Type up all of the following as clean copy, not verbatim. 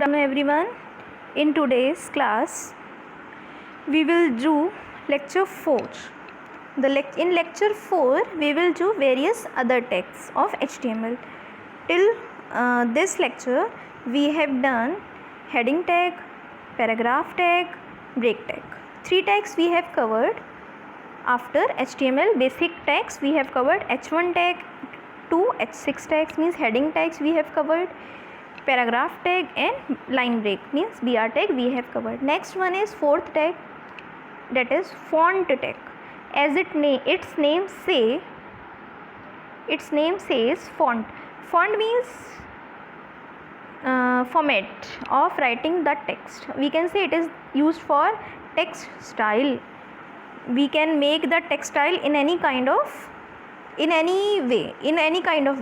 Hello everyone. In today's class, we will do lecture 4. In lecture 4, we will do various other tags of HTML. Till this lecture, we have done heading tag, paragraph tag, break tag. 3 tags we have covered. After HTML basic tags, we have covered H1 tag, 2 H6 tags means heading tags we have covered. Paragraph tag and line break means BR tag we have covered. Next one is fourth tag, that is font tag. As its name says font. Font means format of writing the text. We can say it is used for text style. We can make the text style in any kind of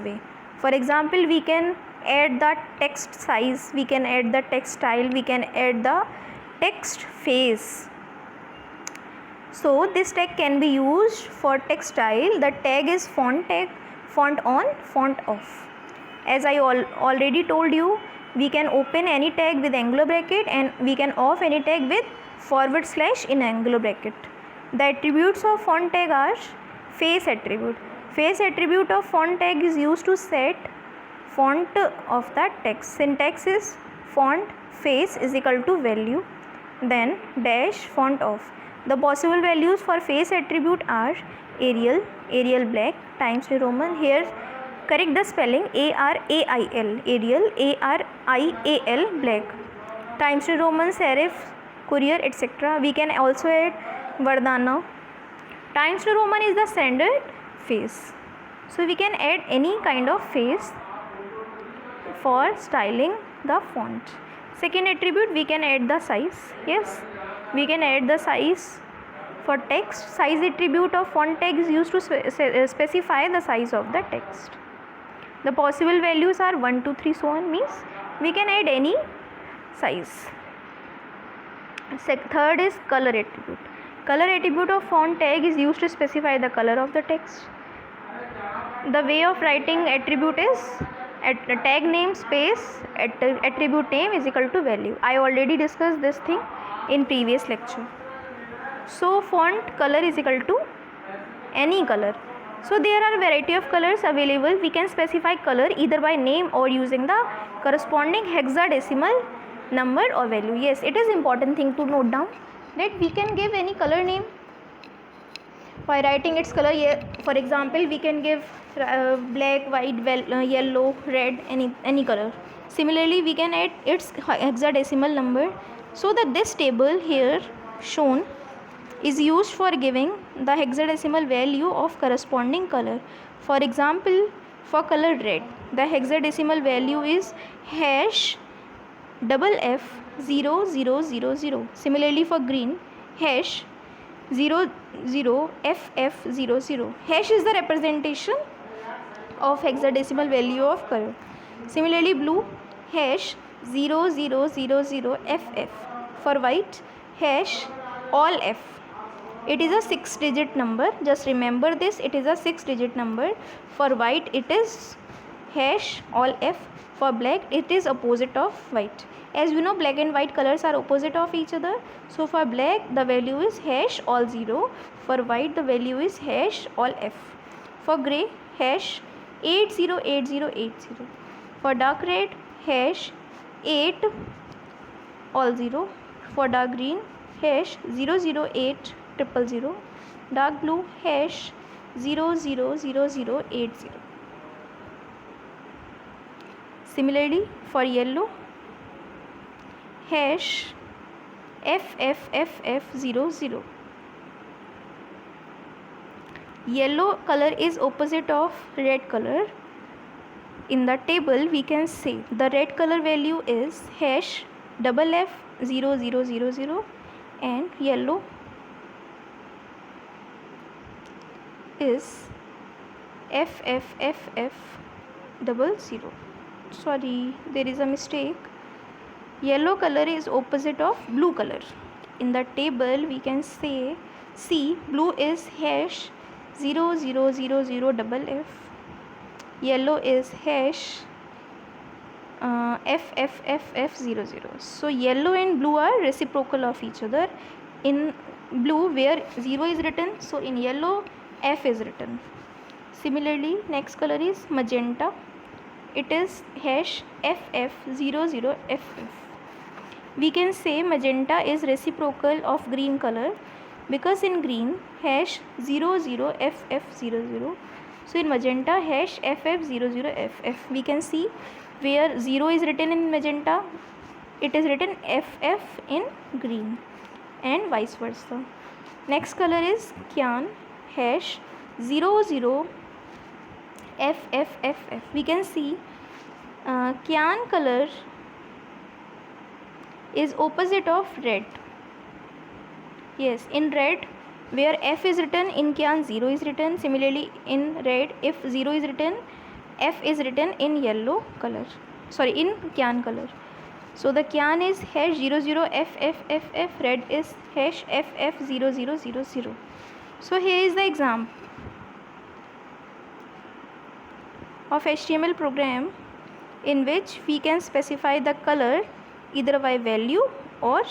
way. For example, we can add the text size, we can add the text style, we can add the text face. So this tag can be used for text style. The tag is font tag, font on, font off. As I already told you, we can open any tag with angular bracket and we can off any tag with / in angular bracket. The attributes of font tag are face attribute. Face attribute of font tag is used to set font of the text. Syntax is font face is equal to value, then dash font off. The possible values for face attribute are Arial black, Times New Roman. Here correct the spelling ARAIL, Arial ARIAL black, Times New Roman, serif, courier, etc. We can also add Vardhana. Times New Roman is the standard face, so we can add any kind of face for styling the font. Second attribute, we can add the size. Yes, we can add the size for text. Size attribute of font tag is used to specify the size of the text. The possible values are 1, 2, 3, so on, means we can add any size. Third is color attribute. Color attribute of font tag is used to specify the color of the text. The way of writing attribute is tag name space attribute name is equal to value. I already discussed this thing in previous lecture. So font color is equal to any color. So there are variety of colors available. We can specify color either by name or using the corresponding hexadecimal number or value. Yes, it is important thing to note down that we can give any color name by writing its color. For example, we can give black, white, yellow, red, any color. Similarly, we can add its hexadecimal number, so that this table here shown is used for giving the hexadecimal value of corresponding color. For example, for color red, the hexadecimal value is #FF0000. Similarly, for green, #00FF00. Hash is the representation of hexadecimal value of color. Similarly, blue, #0000FF. For white, #all F. It is a 6-digit number. Just remember this, it is a 6-digit number. For white, it is #all F. For black, it is opposite of white. As you know, black and white colors are opposite of each other. So for black, the value is #all 0. For white, the value is #all F. For grey, #808080. For dark red, #8 all 0. For dark green, #008000. Dark blue, #000080. Similarly, for yellow, #FFFF00. Yellow color is opposite of red color. In the table, we can say the red color value is #FF0000 and yellow is FFFF00. Sorry, there is a mistake. Yellow color is opposite of blue color. In the table, we can say blue is #0000FF. Yellow is FFFF00. So yellow and blue are reciprocal of each other. In blue where 0 is written, so in yellow F is written. Similarly, next color is magenta. It is hash FF00FF. We can say magenta is reciprocal of green color because in green hash 00FF00. So in magenta hash FF00FF. We can see where 0 is written in magenta, it is written FF in green, and vice versa. Next color is cyan, hash 00FFFF. We can see cyan color is opposite of red. Yes, in red where F is written, in cyan 0 is written. Similarly in red, if 0 is written, F is written in yellow color, sorry, in cyan color. So the cyan is hash 00FFFF, red is hash FF0000. So here is the example of HTML program in which we can specify the color either by value or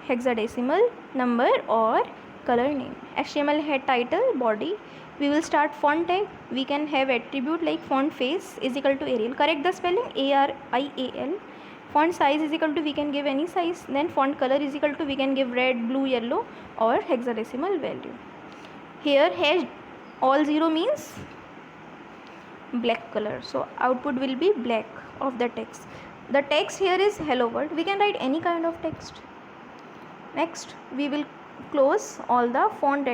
hexadecimal number or color name. HTML head, title, body. We will start font tag. We can have attribute like font face is equal to Arial. Correct the spelling, ARIAL. Font size is equal to, we can give any size. Then font color is equal to, we can give red, blue, yellow or hexadecimal value. Here hash all 0 means black color. So output will be black of the text. The text here is hello world. We can write any kind of text. Next we will close all the font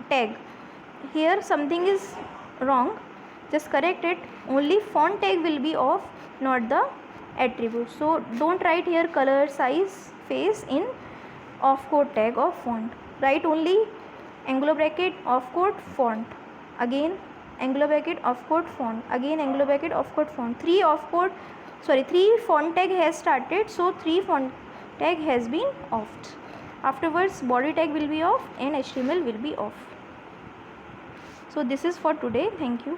tag. Here something is wrong, just correct it. Only font tag will be off, not the attribute. So don't write here color, size, face in off code tag of font. Write only angular bracket off code font, again angular bracket off code font, again angular bracket off code font. 3 font tag has started, so 3 font tag has been offed. Afterwards body tag will be off and HTML will be off. So this is for today. Thank you.